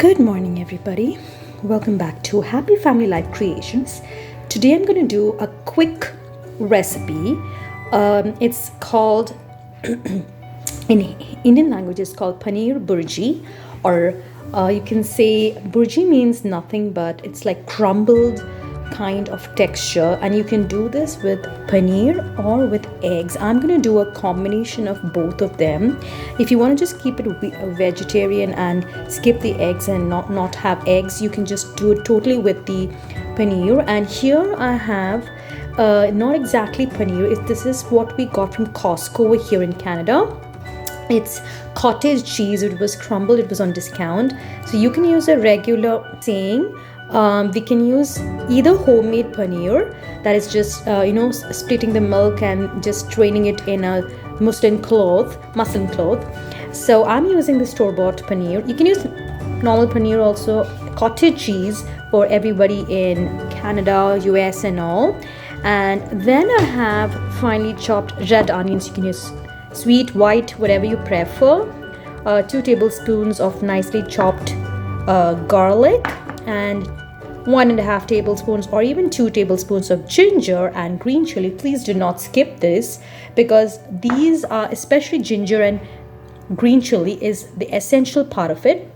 Good morning, everybody. Welcome back to Happy Family Life Creations. Today I'm going to do a quick recipe. It's called, in Indian language, it's called Paneer Bhurji, or you can say Bhurji means nothing but it's like crumbled kind of texture, and you can do this with paneer or with eggs. I'm going to do a combination of both of them. If you want to just keep it vegetarian and skip the eggs and not have eggs, you can just do it totally with the paneer. And here I have not exactly paneer, this is what we got from Costco over here in Canada. It's cottage cheese. It was crumbled, it was on discount, so you can use a regular saying. We can use either homemade paneer, that is just splitting the milk and just straining it in a muslin cloth. So I'm using the store-bought paneer. You can use normal paneer also, cottage cheese for everybody in Canada, US and all. And then I have finely chopped red onions. You can use sweet, white, whatever you prefer. 2 tablespoons of nicely chopped garlic, and 1.5 tablespoons or even 2 tablespoons of ginger and green chili. Please do not skip this, because these are, especially ginger and green chili, is the essential part of it,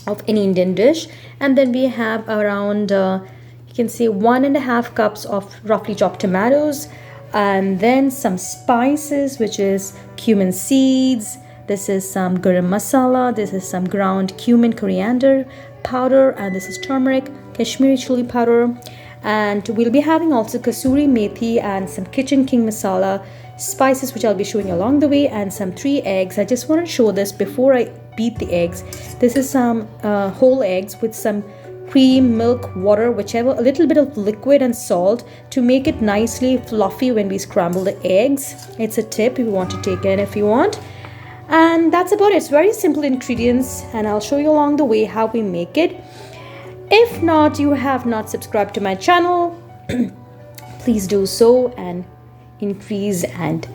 of any Indian dish. And then we have around you can say 1.5 cups of roughly chopped tomatoes, and then some spices, which is cumin seeds. This is some Garam Masala, this is some ground cumin, coriander powder, and this is turmeric, Kashimiri Chili powder. And we'll be having also Kasuri Methi and some kitchen King Masala spices, which I'll be showing along the way, and some 3 eggs. I just want to show this before I beat the eggs. This is some whole eggs with some cream, milk, water, whichever, a little bit of liquid and salt to make it nicely fluffy when we scramble the eggs. It's a tip if you want to take it if you want. And that's about it. It's very simple ingredients, and I'll show you along the way how we make it. If not, you have not subscribed to my channel, please do so and increase, and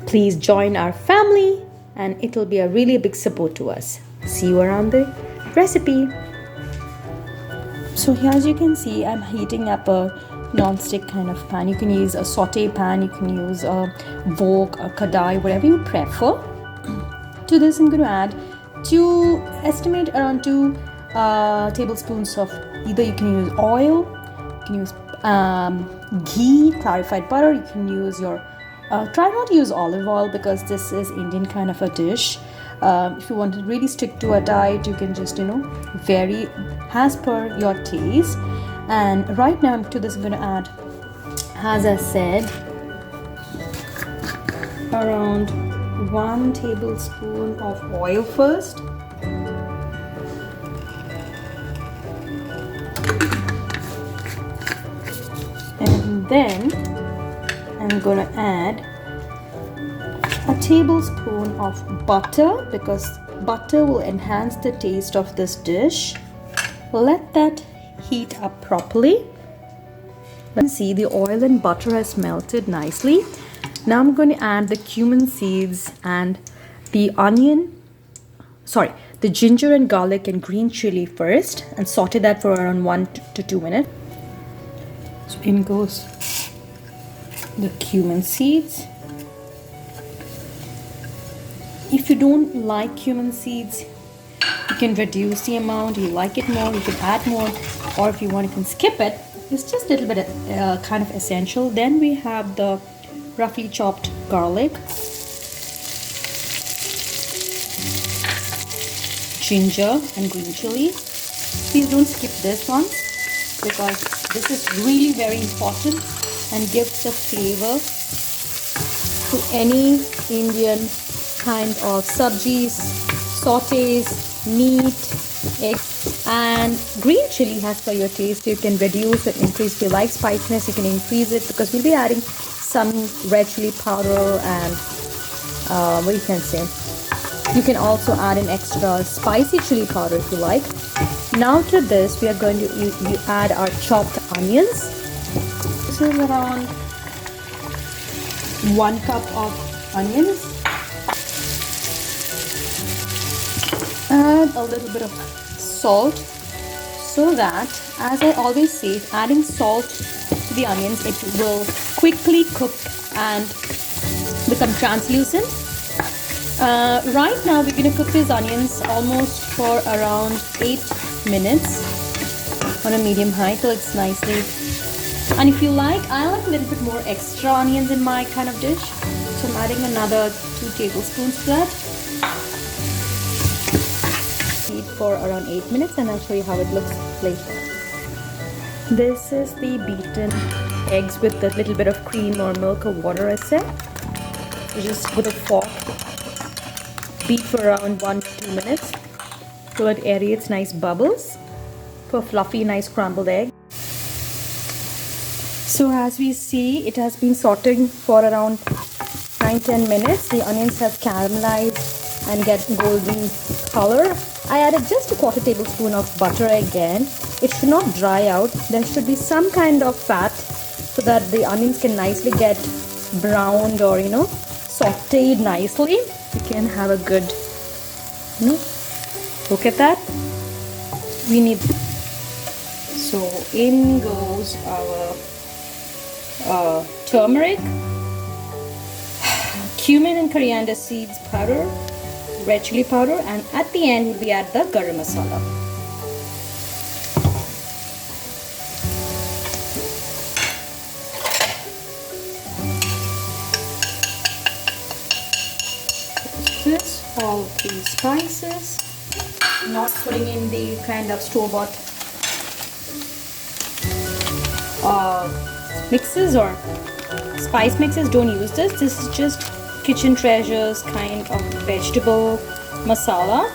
please join our family, and it'll be a really big support to us. See you around the recipe. So here, as you can see, I'm heating up a non-stick kind of pan. You can use a saute pan, you can use a wok, a kadai, whatever you prefer. To this, I'm going to add estimate around 2 tablespoons of, either you can use oil, you can use ghee, clarified butter, you can use your, try not to use olive oil, because this is Indian kind of a dish. If you want to really stick to a diet, you can just, vary as per your taste. And right now to this, I'm going to add, as I said, around 1 tablespoon of oil first. And then I'm going to add a tablespoon of butter, because butter will enhance the taste of this dish. Let that heat up properly. You can see the oil and butter has melted nicely. Now I'm going to add the cumin seeds and the the ginger and garlic and green chili first, and saute that for around 1 to 2 minutes. So in goes the cumin seeds. If you don't like cumin seeds, you can reduce the amount. You like it more, you can add more, or if you want, you can skip it. It's just a little bit kind of essential. Then we have the roughly chopped garlic, ginger and green chili. Please don't skip this one, because this is really very important and gives a flavor to any Indian kind of sabjis, sautés, meat, eggs. And green chili, as per your taste, you can reduce or increase. If you like spiciness, you can increase it, because we'll be adding some red chili powder and what you can say. You can also add an extra spicy chili powder if you like. Now to this, we are going to add our chopped onions. This is around 1 cup of onions. Add a little bit of salt, so that, as I always say, adding salt to the onions, it will quickly cook and become translucent. Right now we're going to cook these onions almost for around 8 minutes on a medium high till it's nicely. And if you like, I like a little bit more extra onions in my kind of dish, so I'm adding another 2 tablespoons to that. Heat for around 8 minutes and I'll show you how it looks later. This is the beaten eggs with a little bit of cream or milk or water, I said. So just with a fork, beat for around 1 to 2 minutes till it aerates nice bubbles for fluffy, nice crumbled egg. So as we see, it has been sauteing for around 9-10 minutes. The onions have caramelized and get golden color. I added just a 1/4 tablespoon of butter again. It should not dry out. There should be some kind of fat so that the onions can nicely get browned or sauteed nicely. You can have a good look at that. We need, so in goes our turmeric, cumin and coriander seeds powder, red chili powder, and at the end we add the garam masala. This, all 3 spices, not putting in the kind of store-bought mixes or spice mixes. Don't use this. This is just kitchen treasures kind of vegetable masala.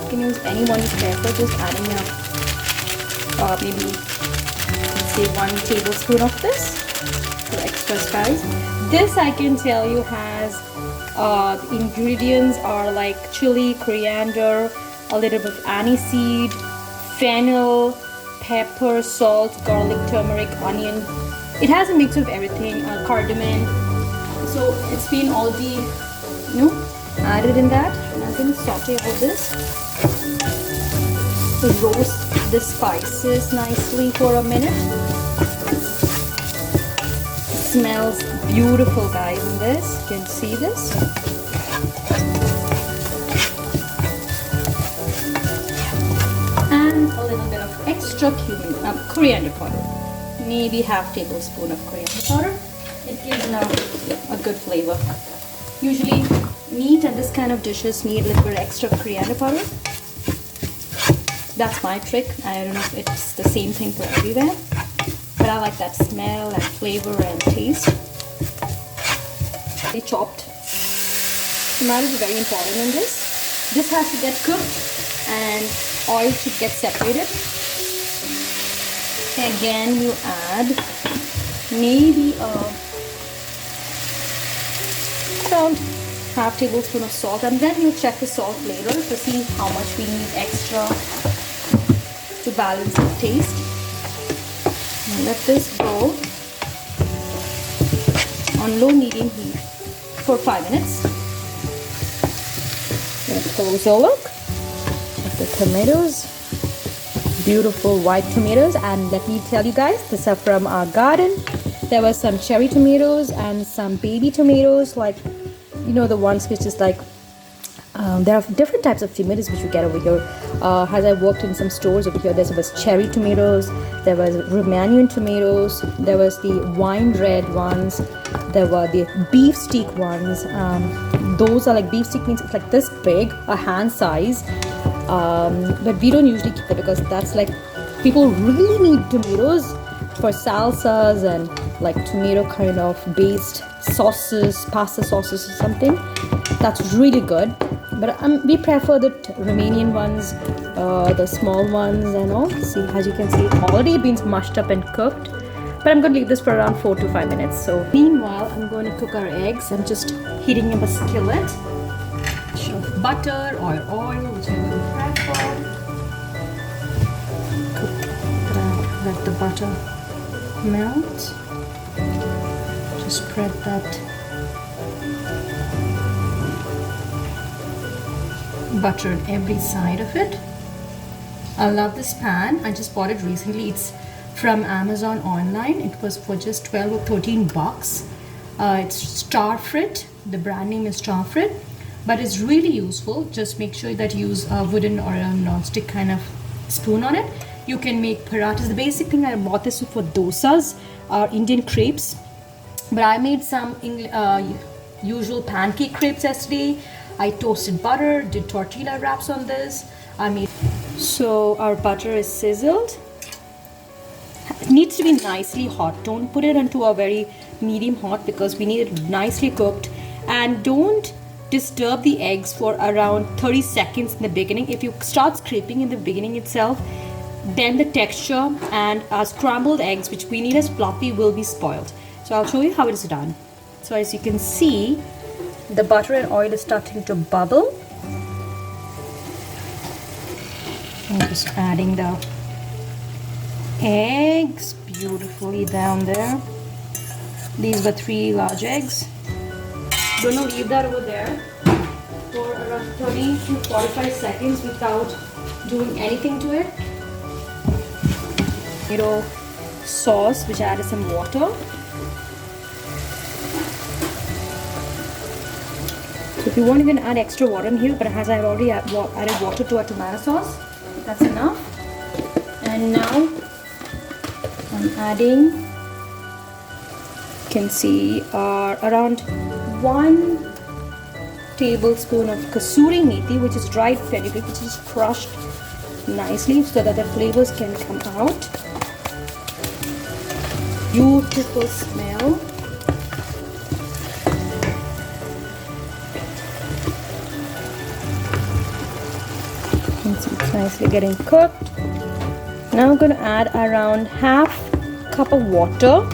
You can use any one you prefer, just adding up maybe say 1 tablespoon of this for extra spice. This I can tell you has the ingredients are like chili, coriander, a little bit of aniseed, fennel, pepper, salt, garlic, turmeric, onion. It has a mix of everything, cardamom. So it's been already added in that. And I'm going to saute all this. Roast the spices nicely for a minute. It smells beautiful, guys, in this. You can see this. And a little bit of extra cumin, coriander powder. Maybe 1/2 tablespoon of coriander powder. It gives a good flavor. Usually meat and this kind of dishes need a little bit extra coriander powder. That's my trick. I don't know if it's the same thing for everywhere, but I like that smell and flavor and taste. They chopped tomatoes are very important in this. This has to get cooked and oil should get separated. Again, you add maybe around 1/2 tablespoon of salt, and then you check the salt later to see how much we need extra to balance the taste. And let this go on low medium heat for 5 minutes. Let's close a look at the tomatoes. Beautiful white tomatoes, and let me tell you guys, these are from our garden. There were some cherry tomatoes and some baby tomatoes, like the ones which is like there are different types of tomatoes which you get over here. As I worked in some stores over here, there was cherry tomatoes, there was Romanian tomatoes, there was the wine red ones, there were the beef steak ones. Those are like beef steak means it's like this big, a hand size. But we don't usually keep it because that's like people really need tomatoes for salsas and like tomato kind of based sauces, pasta sauces or something. That's really good. But we prefer the Romanian ones, the small ones and all. See, as you can see, it's already been mashed up and cooked. But I'm going to leave this for around 4 to 5 minutes. So meanwhile, I'm going to cook our eggs. I'm just heating up a skillet. Butter or oil, whichever you prefer. Let the butter melt. Just spread that butter on every side of it. I love this pan. I just bought it recently. It's from Amazon online. It was for just 12 or 13 bucks. It's Starfrit. The brand name is Starfrit, but it's really useful. Just make sure that you use a wooden or a non-stick kind of spoon on it. You can make parathas. The basic thing, I bought this for dosas or Indian crepes, but I made some usual pancake crepes yesterday. I toasted butter, did tortilla wraps on this. So our butter is sizzled. It needs to be nicely hot. Don't put it into a very medium hot because we need it nicely cooked. And don't disturb the eggs for around 30 seconds in the beginning. If you start scraping in the beginning itself, then the texture and our scrambled eggs, which we need as fluffy, will be spoiled. So I'll show you how it is done. So as you can see, the butter and oil is starting to bubble. I'm just adding the eggs beautifully down there. These were 3 large eggs. Gonna leave that over there for around 30 to 45 seconds without doing anything to it. Tomato sauce, which I added some water. So if you want, you can add extra water in here, but as I've already added water to our tomato sauce, that's enough. And now I'm adding, you can see around 1 tablespoon of Kasuri Methi, which is dried fenugreek, which is crushed nicely so that the flavors can come out. Beautiful smell. You can see it's nicely getting cooked. Now I'm going to add around ½ cup of water.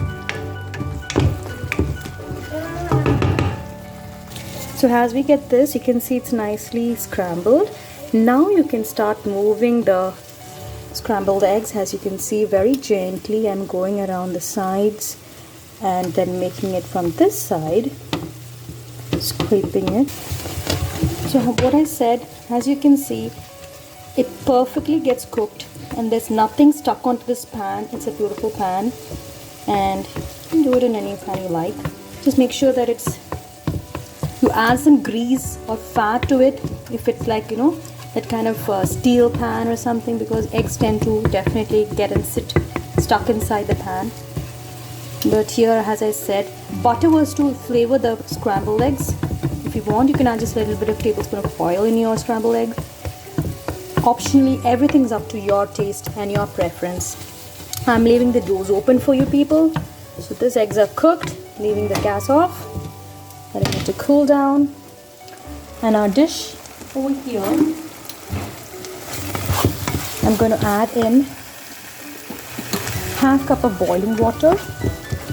So as we get this, you can see it's nicely scrambled. Now you can start moving the scrambled eggs. As you can see, very gently I'm going around the sides and then making it from this side, scraping it. So what I said, as you can see, it perfectly gets cooked and there's nothing stuck onto this pan. It's a beautiful pan, and you can do it in any pan you like. Just make sure that you add some grease or fat to it if it's like, you know, that kind of steel pan or something, because eggs tend to definitely get and sit stuck inside the pan. But here, as I said, butter was to flavor the scrambled eggs. If you want, you can add just a little bit of tablespoon of oil in your scrambled egg. Optionally, everything's up to your taste and your preference. I'm leaving the doors open for you people. So these eggs are cooked, leaving the gas off, letting it to cool down. And our dish over here, I'm going to add in ½ cup of boiling water.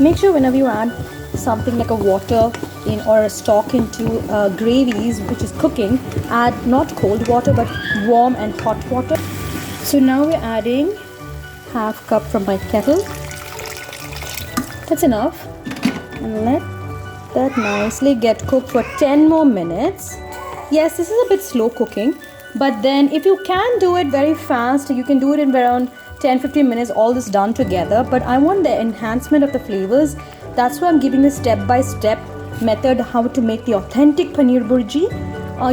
Make sure whenever you add something like a water in or a stock into gravies which is cooking, add not cold water but warm and hot water. So now we're adding ½ cup from my kettle. That's enough, and let that nicely get cooked for 10 more minutes. Yes, this is a bit slow cooking, but then if you can do it very fast, you can do it in around 10-15 minutes, all this done together. But I want the enhancement of the flavors. That's why I'm giving a step-by-step method how to make the authentic Paneer Bhurji.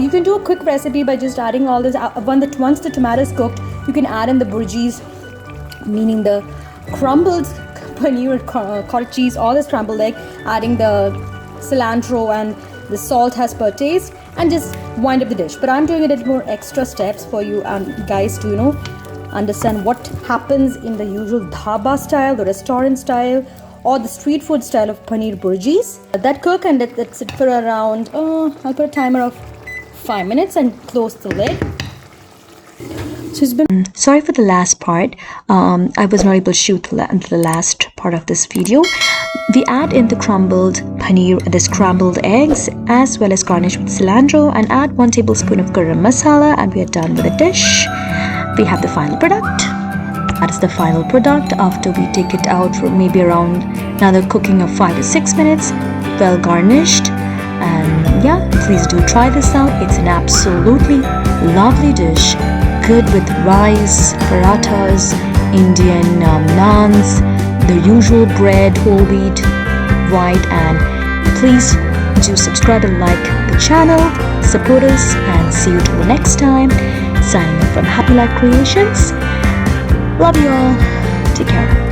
You can do a quick recipe by just adding all this. Once the tomato is cooked, you can add in the Bhurjis, meaning the crumbled paneer, cottage cheese, or the scrambled egg, adding the cilantro and the salt as per taste, and just wind up the dish. But I'm doing a little more extra steps for you guys to, you know, understand what happens in the usual dhaba style, the restaurant style, or the street food style of Paneer Bhurjis. That cook and that's it for around, I'll put a timer of 5 minutes and close the lid. So it's been... Sorry for the last part. I was not able to shoot the last part of this video. We add in the crumbled paneer, the scrambled eggs, as well as garnish with cilantro, and add 1 tablespoon of Garam Masala, and we are done with the dish. We have the final product. That is the final product after we take it out for maybe around another cooking of 5 to 6 minutes, well garnished. And yeah, please do try this out. It's an absolutely lovely dish. good with rice, parathas, Indian naans, the usual bread, whole wheat, white. And please do subscribe and like the channel, support us, and see you till the next time. Signing off from Happy Life Creations. Love you all. Take care.